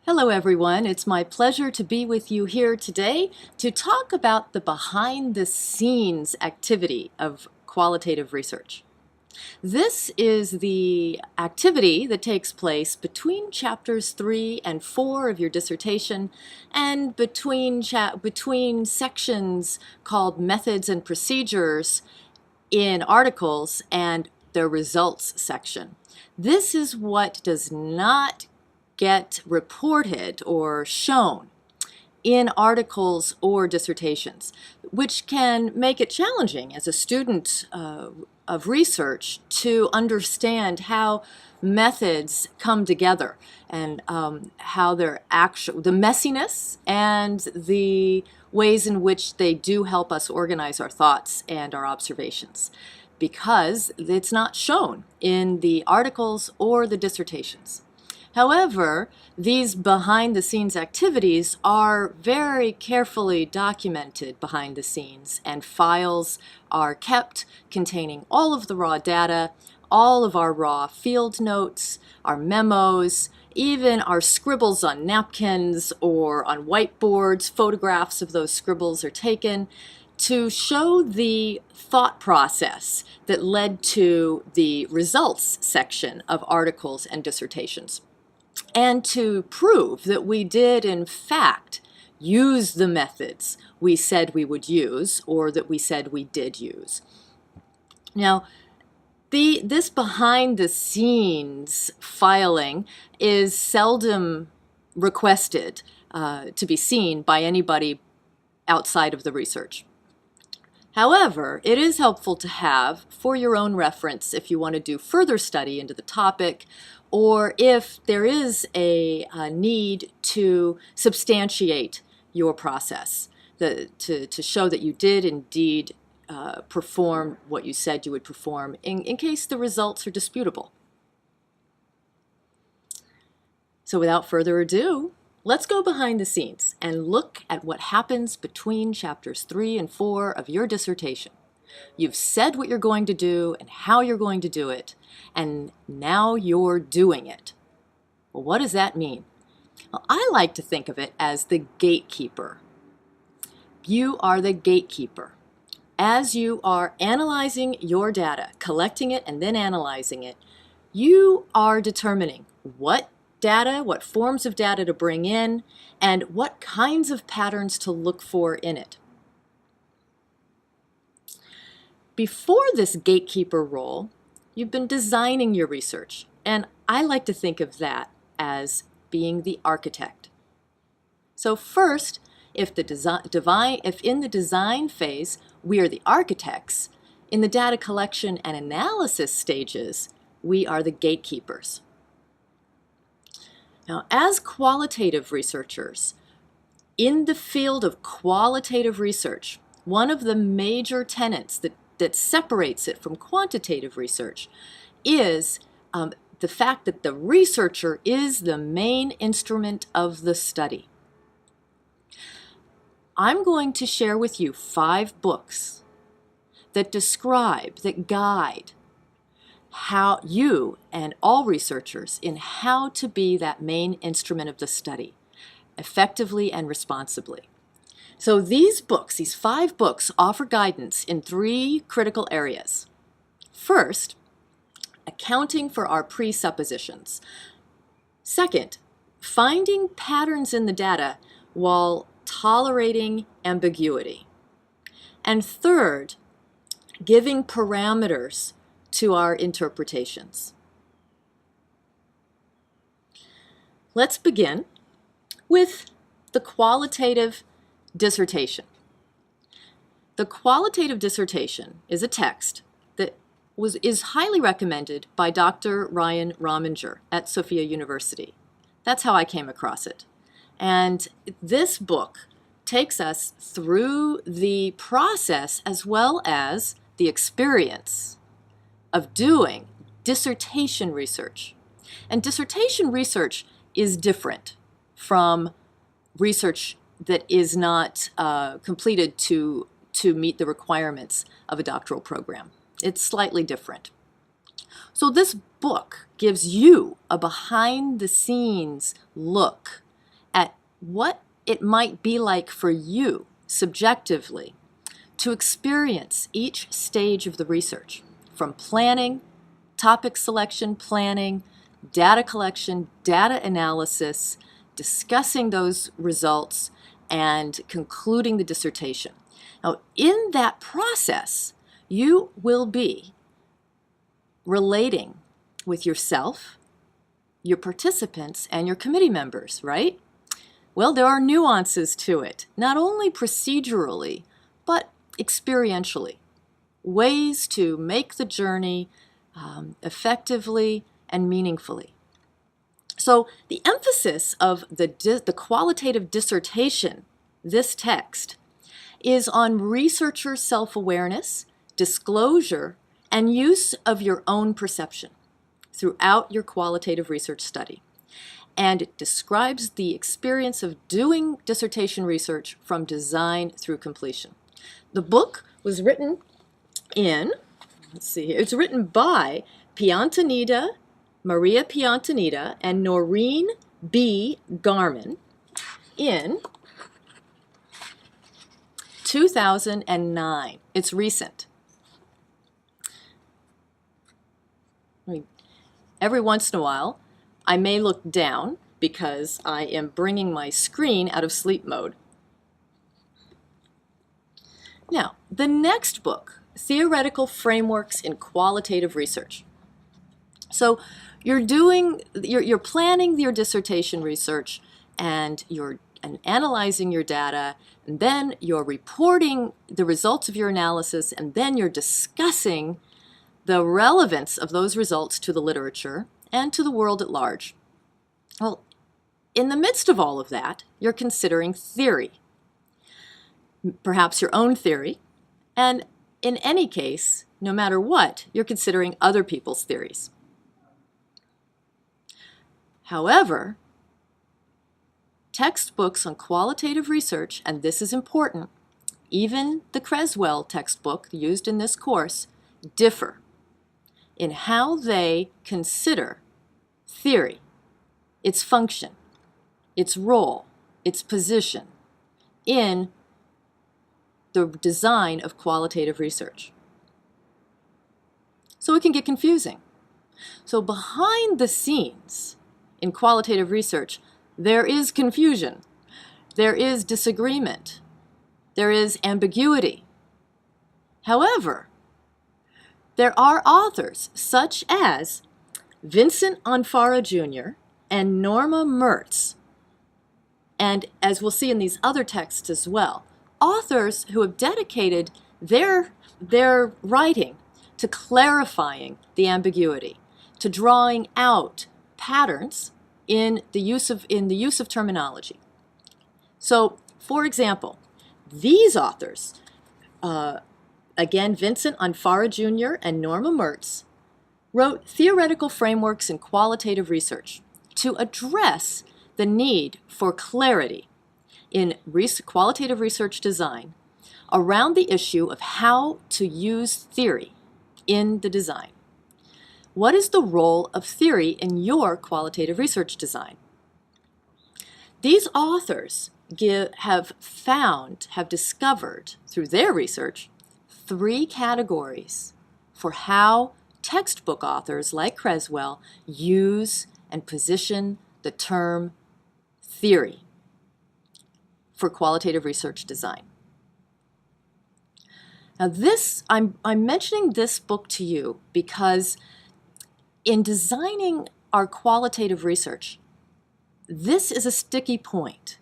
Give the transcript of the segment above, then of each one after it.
Hello everyone, it's my pleasure to be with you here today to talk about the behind-the-scenes activity of qualitative research. This is the activity that takes place between chapters 3 and 4 of your dissertation and between sections called methods and procedures in articles and the results section. This is what does not get reported or shown in articles or dissertations, which can make it challenging as a student of research to understand how methods come together and how they're the messiness and the ways in which they do help us organize our thoughts and our observations, because it's not shown in the articles or the dissertations. However, these behind-the-scenes activities are very carefully documented behind the scenes, and files are kept containing all of the raw data, all of our raw field notes, our memos, even our scribbles on napkins or on whiteboards. Photographs of those scribbles are taken to show the thought process that led to the results section of articles and dissertations, and to prove that we did, in fact, use the methods we said we would use or that we said we did use. Now, this behind-the-scenes filing is seldom requested to be seen by anybody outside of the research. However, it is helpful to have for your own reference if you want to do further study into the topic, or if there is a need to substantiate your process, to show that you did indeed perform what you said you would perform in case the results are disputable. So without further ado, let's go behind the scenes and look at what happens between chapters 3 and 4 of your dissertation. You've said what you're going to do and how you're going to do it, and now you're doing it. Well, what does that mean? Well, I like to think of it as the gatekeeper. You are the gatekeeper. As you are analyzing your data, collecting it and then analyzing it, you are determining what data, what forms of data to bring in, and what kinds of patterns to look for in it. Before this gatekeeper role, you've been designing your research, and I like to think of that as being the architect. So first, if in the design phase we are the architects, in the data collection and analysis stages, we are the gatekeepers. Now, as qualitative researchers, in the field of qualitative research, one of the major tenets that separates it from quantitative research is the fact that the researcher is the main instrument of the study. I'm going to share with you 5 books that describe, that guide how you and all researchers in how to be that main instrument of the study, effectively and responsibly. So these 5 books, offer guidance in 3 critical areas. First, accounting for our presuppositions. Second, finding patterns in the data while tolerating ambiguity. And third, giving parameters to our interpretations. Let's begin with the qualitative dissertation. The qualitative dissertation is a text that is highly recommended by Dr. Ryan Rominger at Sophia University. That's how I came across it. And this book takes us through the process as well as the experience of doing dissertation research. And dissertation research is different from research that is not completed to meet the requirements of a doctoral program. It's slightly different. So this book gives you a behind-the-scenes look what it might be like for you subjectively to experience each stage of the research, from planning, topic selection, planning, data collection, data analysis, discussing those results, and concluding the dissertation. Now, in that process, you will be relating with yourself, your participants, and your committee members, right? Well, there are nuances to it, not only procedurally, but experientially. Ways to make the journey effectively and meaningfully. So the emphasis of the qualitative dissertation, this text, is on researcher self-awareness, disclosure, and use of your own perception throughout your qualitative research study. And it describes the experience of doing dissertation research from design through completion. The book was written in, let's see here, it's written by Maria Piantanida and Noreen B. Garman in 2009. It's recent. Every once in a while, I may look down because I am bringing my screen out of sleep mode. Now, the next book, Theoretical Frameworks in Qualitative Research. So you're planning your dissertation research, and you're analyzing your data, and then you're reporting the results of your analysis, and then you're discussing the relevance of those results to the literature and to the world at large. Well, in the midst of all of that, you're considering theory, perhaps your own theory, and in any case, no matter what, you're considering other people's theories. However, textbooks on qualitative research, and this is important, even the Creswell textbook used in this course, differ in how they consider theory, its function, its role, its position in the design of qualitative research. So it can get confusing. So behind the scenes in qualitative research, there is confusion, there is disagreement, there is ambiguity. However, there are authors such as Vincent Onfara Jr. and Norma Mertz, and as we'll see in these other texts as well, authors who have dedicated their writing to clarifying the ambiguity, to drawing out patterns in the use of terminology. So, for example, these authors, again, Vincent Onfara Jr. and Norma Mertz, wrote theoretical frameworks in qualitative research to address the need for clarity in qualitative research design around the issue of how to use theory in the design. What is the role of theory in your qualitative research design? These authors have discovered through their research 3 categories for how textbook authors like Creswell use and position the term theory for qualitative research design. Now I'm mentioning this book to you because in designing our qualitative research, this is a sticky point.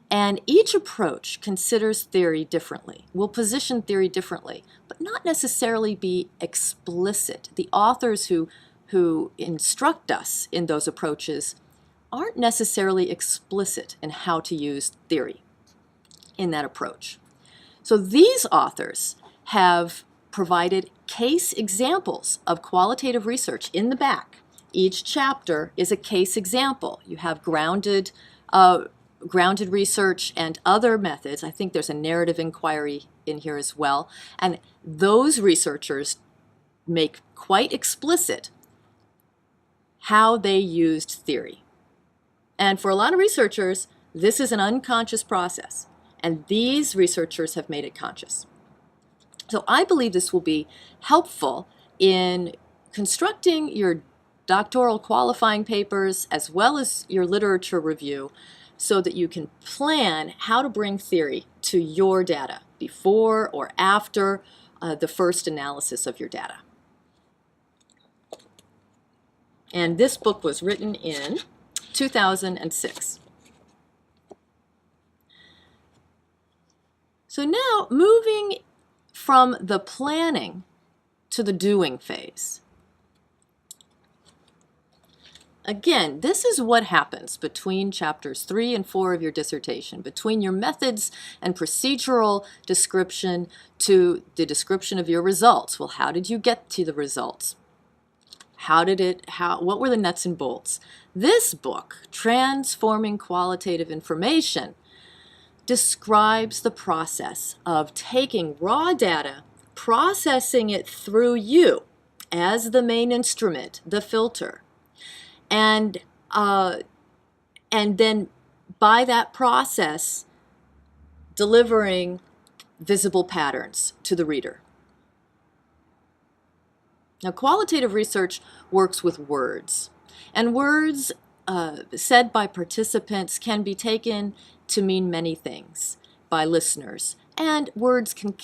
And each approach considers theory differently, will position theory differently, but not necessarily be explicit. The authors who instruct us in those approaches aren't necessarily explicit in how to use theory in that approach. So these authors have provided case examples of qualitative research in the back. Each chapter is a case example. You have grounded research and other methods. I think there's a narrative inquiry in here as well. And those researchers make quite explicit how they used theory. And for a lot of researchers, This is an unconscious process, and these researchers have made it conscious. So I believe this will be helpful in constructing your doctoral qualifying papers as well as your literature review so that you can plan how to bring theory to your data before or after the first analysis of your data. And this book was written in 2006. So now moving from the planning to the doing phase. Again, this is what happens between chapters 3 and 4 of your dissertation, between your methods and procedural description to the description of your results. Well, how did you get to the results? What were the nuts and bolts? This book, Transforming Qualitative Information, describes the process of taking raw data, processing it through you as the main instrument, the filter, and then by that process delivering visible patterns to the reader. Now, qualitative research works with words, and words said by participants can be taken to mean many things by listeners, and words can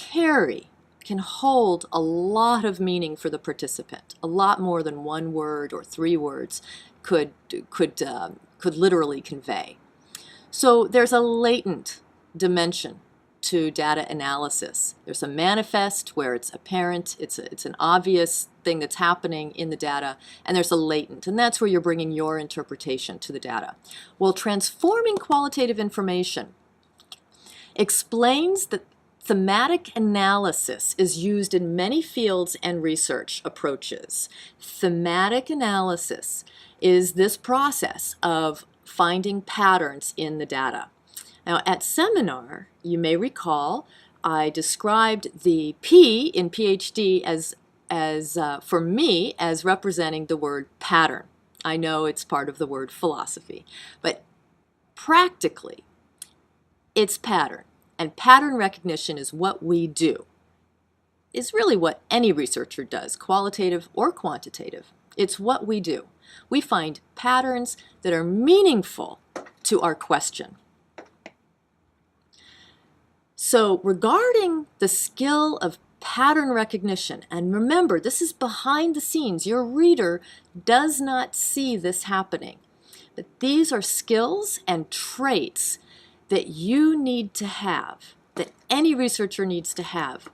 hold a lot of meaning for the participant, a lot more than one word or 3 words could literally convey. So there's a latent dimension to data analysis. There's a manifest where it's apparent, it's an obvious thing that's happening in the data, and there's a latent, and that's where you're bringing your interpretation to the data. Well, transforming qualitative information explains that thematic analysis is used in many fields and research approaches. Thematic analysis is this process of finding patterns in the data. Now, at seminar, you may recall, I described the P in PhD as for me, as representing the word pattern. I know it's part of the word philosophy, but practically, it's pattern. And pattern recognition is what we do. It's really what any researcher does, qualitative or quantitative. It's what we do. We find patterns that are meaningful to our question. So regarding the skill of pattern recognition, and remember, this is behind the scenes. Your reader does not see this happening. But these are skills and traits that you need to have, that any researcher needs to have,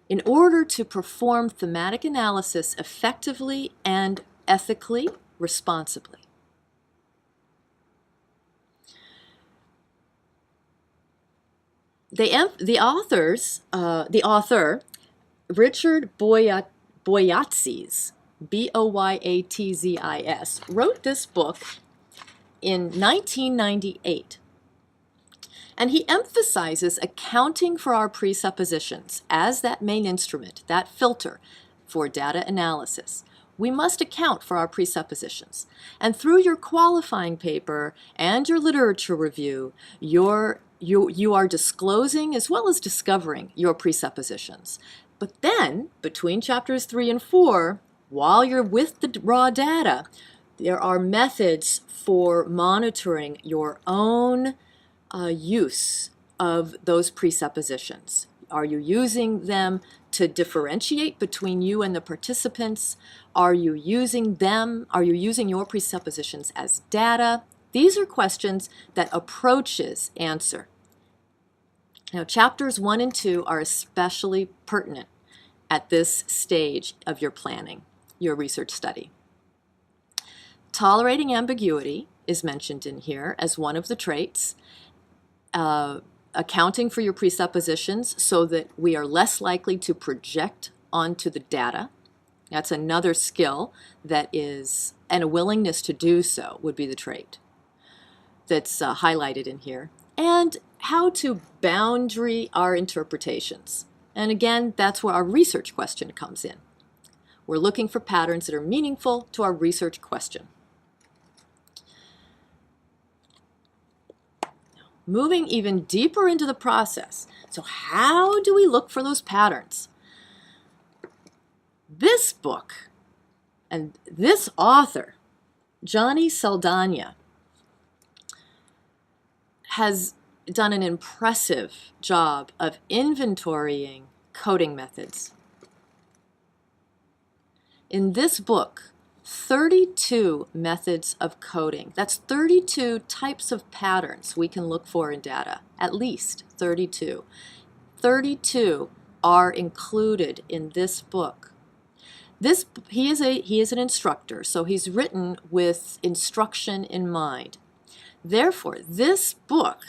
in order to perform thematic analysis effectively and ethically, responsibly. The author, Richard Boyatzis, Boyatzis, wrote this book in 1998. And he emphasizes accounting for our presuppositions as that main instrument, that filter for data analysis. We must account for our presuppositions. And through your qualifying paper and your literature review, you are disclosing as well as discovering your presuppositions. But then, between chapters 3 and 4, while you're with the raw data, there are methods for monitoring your own use of those presuppositions. Are you using them to differentiate between you and the participants? Are you using your presuppositions as data? These are questions that approaches answer. Now, chapters 1 and 2 are especially pertinent at this stage of your planning, your research study. Tolerating ambiguity is mentioned in here as one of the traits. Accounting for your presuppositions so that we are less likely to project onto the data. That's another skill that is, and a willingness to do so would be the trait that's highlighted in here. And how to boundary our interpretations. And again, that's where our research question comes in. We're looking for patterns that are meaningful to our research question. moving even deeper into the process. So how do we look for those patterns? This book and this author, Johnny Saldana, has done an impressive job of inventorying coding methods. In this book, 32 methods of coding. That's 32 types of patterns we can look for in data, at least 32. 32 are included in this book. He is an instructor, so he's written with instruction in mind. Therefore, this book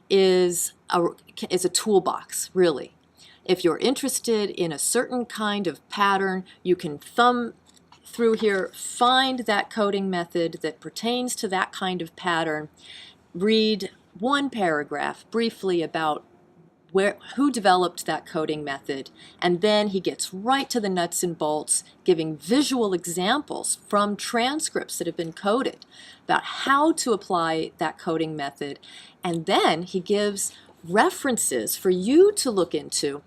is a toolbox, really. If you're interested in a certain kind of pattern, you can thumb through here, find that coding method that pertains to that kind of pattern, read one paragraph briefly about who developed that coding method, and then he gets right to the nuts and bolts, giving visual examples from transcripts that have been coded about how to apply that coding method, and then he gives references for you to look into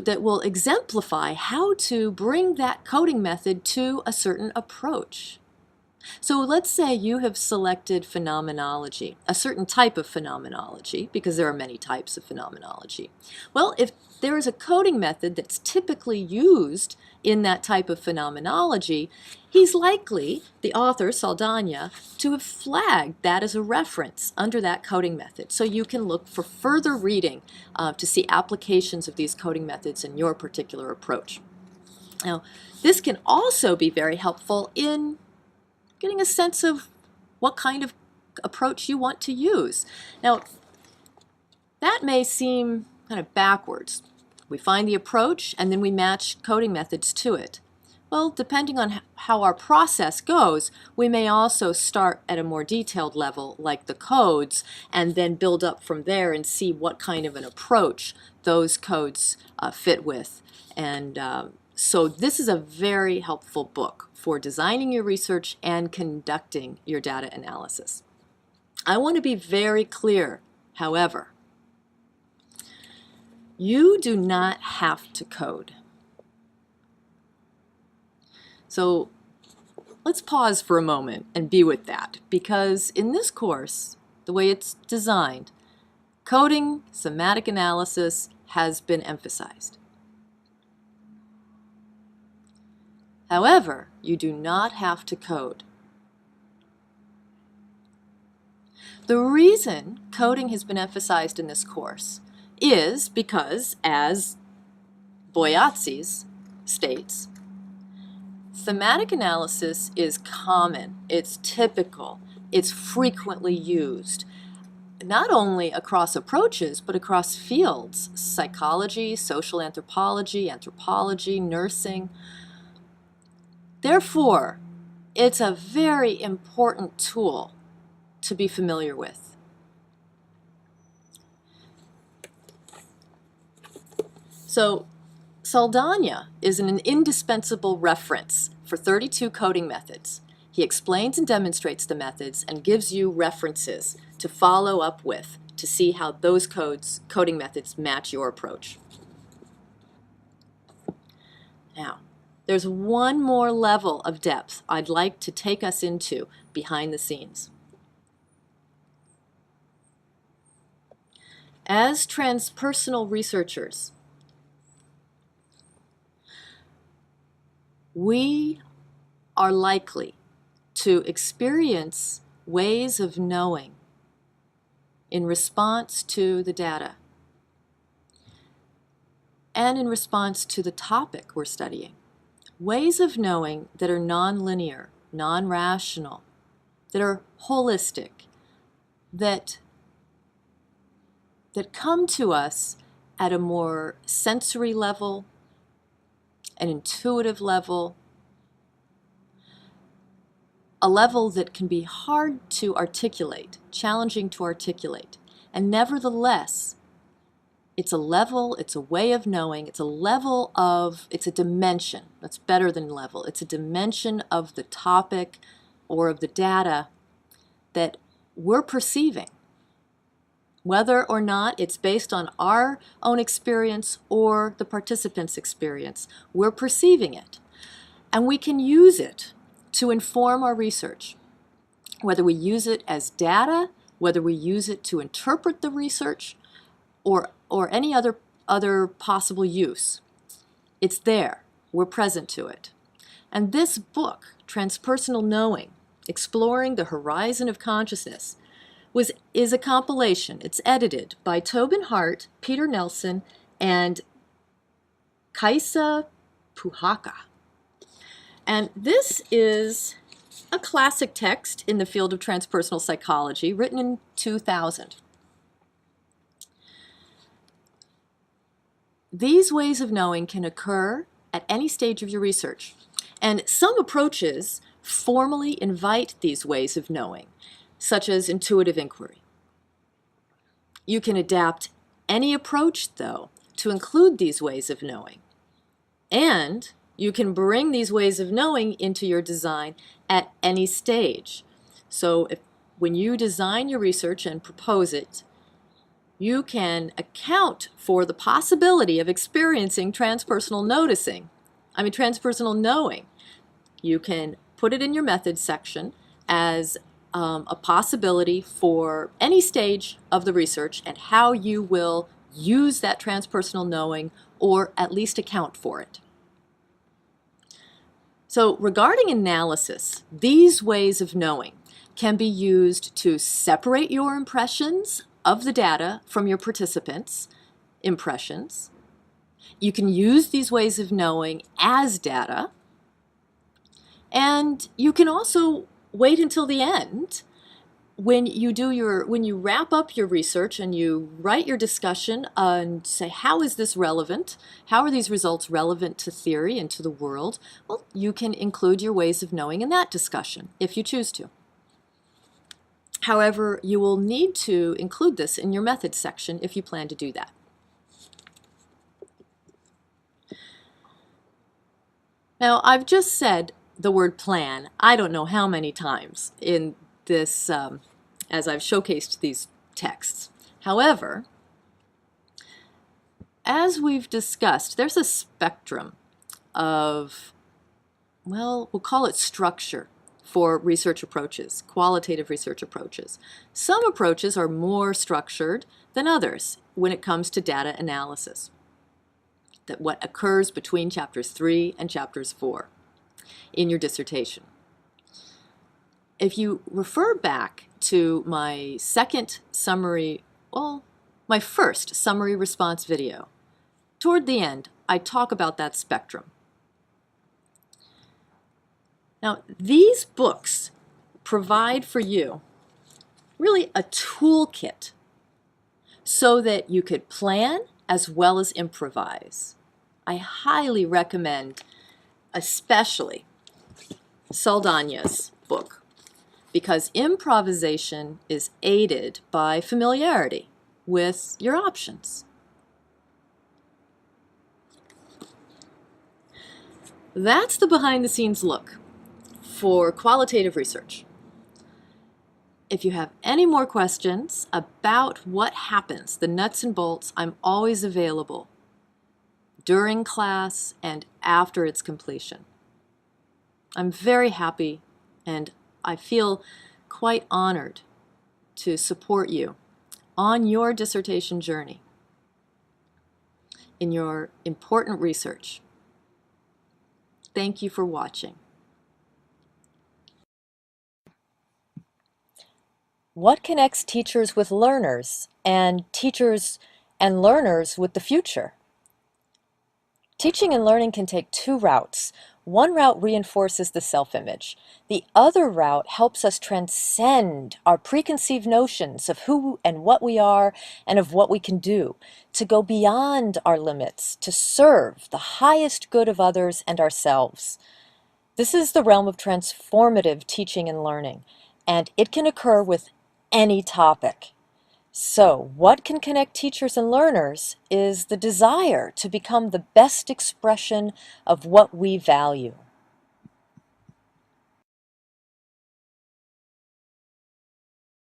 that will exemplify how to bring that coding method to a certain approach. So let's say you have selected phenomenology, a certain type of phenomenology, because there are many types of phenomenology. Well, if there is a coding method that's typically used in that type of phenomenology, he's likely, the author, Saldana, to have flagged that as a reference under that coding method. So you can look for further reading to see applications of these coding methods in your particular approach. Now, this can also be very helpful in getting a sense of what kind of approach you want to use. Now, that may seem kind of backwards. We find the approach and then we match coding methods to it. Well, depending on how our process goes, we may also start at a more detailed level, like the codes, and then build up from there and see what kind of an approach those codes fit with. And so this is a very helpful book for designing your research and conducting your data analysis. I want to be very clear, however, you do not have to code. So let's pause for a moment and be with that, because in this course, the way it's designed, coding, semantic analysis has been emphasized. However, you do not have to code. The reason coding has been emphasized in this course is because, as Boyatzis states, thematic analysis is common, it's typical, it's frequently used, not only across approaches, but across fields: psychology, social anthropology, nursing. Therefore, it's a very important tool to be familiar with. So, Saldana is an indispensable reference for 32 coding methods. He explains and demonstrates the methods and gives you references to follow up with to see how those coding methods match your approach. Now, there's one more level of depth I'd like to take us into behind the scenes. As transpersonal researchers, we are likely to experience ways of knowing in response to the data and in response to the topic we're studying. Ways of knowing that are non-linear, non-rational, that are holistic, that come to us at a more sensory level, an intuitive level, a level that can be hard to articulate, challenging to articulate. And nevertheless, it's a level, it's a way of knowing, it's a dimension. That's better than level. It's a dimension of the topic or of the data that we're perceiving. whether or not it's based on our own experience or the participant's experience. We're perceiving it, and we can use it to inform our research, whether we use it as data, whether we use it to interpret the research, or any other possible use. It's there. We're present to it. And this book, Transpersonal Knowing, Exploring the Horizon of Consciousness, is a compilation. It's edited by Tobin Hart, Peter Nelson, and Kaisa Puhaka. And this is a classic text in the field of transpersonal psychology, written in 2000. These ways of knowing can occur at any stage of your research, and some approaches formally invite these ways of knowing, such as intuitive inquiry. You can adapt any approach, though, to include these ways of knowing, and you can bring these ways of knowing into your design at any stage. So when you design your research and propose it, you can account for the possibility of experiencing transpersonal knowing. You can put it in your methods section as a possibility for any stage of the research and how you will use that transpersonal knowing, or at least account for it. So regarding analysis, these ways of knowing can be used to separate your impressions of the data from your participants' impressions. You can use these ways of knowing as data, and you can also wait until the end when you wrap up your research and you write your discussion and say, how is this relevant? How are these results relevant to theory and to the world? Well, you can include your ways of knowing in that discussion if you choose to. However, you will need to include this in your methods section if you plan to do that. Now, I've just said the word plan I don't know how many times in this as I've showcased these texts. However, as we've discussed, there's a spectrum of, well, we'll call it structure for research approaches, qualitative research approaches. Some approaches are more structured than others when it comes to data analysis, that what occurs between chapters 3 and chapters 4 in your dissertation. If you refer back to my my first summary response video, toward the end, I talk about that spectrum. Now, these books provide for you really a toolkit so that you could plan as well as improvise. I highly recommend especially Saldanha's book, because improvisation is aided by familiarity with your options. That's the behind-the-scenes look for qualitative research. If you have any more questions about what happens, the nuts and bolts, I'm always available during class and after its completion. I'm very happy and I feel quite honored to support you on your dissertation journey in your important research. Thank you for watching. What connects teachers with learners and teachers and learners with the future? Teaching and learning can take two routes. One route reinforces the self-image. The other route helps us transcend our preconceived notions of who and what we are and of what we can do, to go beyond our limits, to serve the highest good of others and ourselves. This is the realm of transformative teaching and learning, and it can occur with any topic. So, what can connect teachers and learners is the desire to become the best expression of what we value.